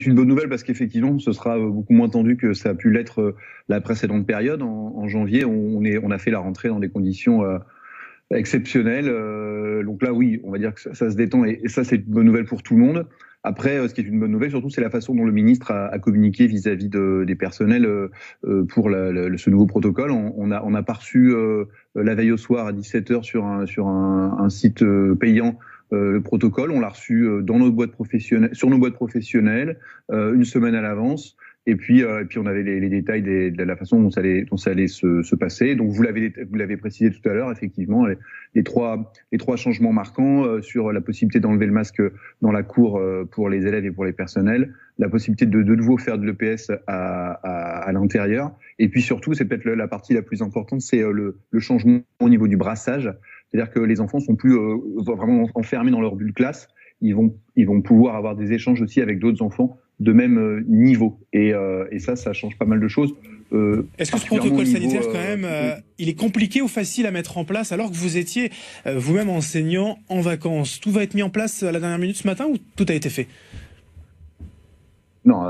une bonne nouvelle parce qu'effectivement, ce sera beaucoup moins tendu que ça a pu l'être la précédente période. En janvier, on a fait la rentrée dans des conditions exceptionnelles. Donc là, oui, on va dire que ça se détend et ça, c'est une bonne nouvelle pour tout le monde. Après, ce qui est une bonne nouvelle, surtout, c'est la façon dont le ministre a communiqué vis-à-vis des personnels pour ce nouveau protocole. On a pas reçu la veille au soir à 17h sur un site payant le protocole. On l'a reçu dans nos boîtes professionnelles, sur nos boîtes professionnelles, une semaine à l'avance. Et puis on avait les détails de la façon dont ça allait se passer. Donc vous l'avez précisé tout à l'heure, effectivement, les trois changements marquants sur la possibilité d'enlever le masque dans la cour pour les élèves et pour les personnels, la possibilité de nouveau faire de l'EPS à l'intérieur, et puis surtout, c'est peut-être la partie la plus importante, c'est le changement au niveau du brassage. C'est-à-dire que les enfants sont plus vraiment enfermés dans leur bulle classe. Ils vont pouvoir avoir des échanges aussi avec d'autres enfants de même niveau. Et ça change pas mal de choses. Est-ce que ce protocole sanitaire, quand même, il est compliqué ou facile à mettre en place alors que vous étiez vous-même enseignant en vacances? Tout va être mis en place à la dernière minute ce matin ou tout a été fait? Non,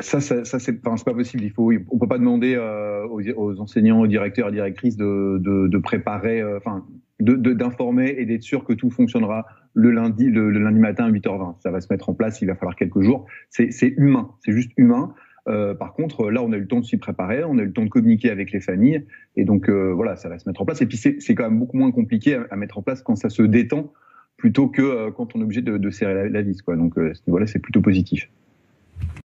ça c'est pas possible. On peut pas demander aux enseignants, aux directeurs et directrices de préparer, d'informer et d'être sûr que tout fonctionnera le lundi matin à 8h20. Ça va se mettre en place, il va falloir quelques jours. C'est humain, c'est juste humain. Par contre, là, on a eu le temps de s'y préparer, on a eu le temps de communiquer avec les familles, et donc voilà, ça va se mettre en place. Et puis c'est quand même beaucoup moins compliqué à mettre en place quand ça se détend, plutôt que quand on est obligé de serrer la vis, quoi. Donc voilà, c'est plutôt positif.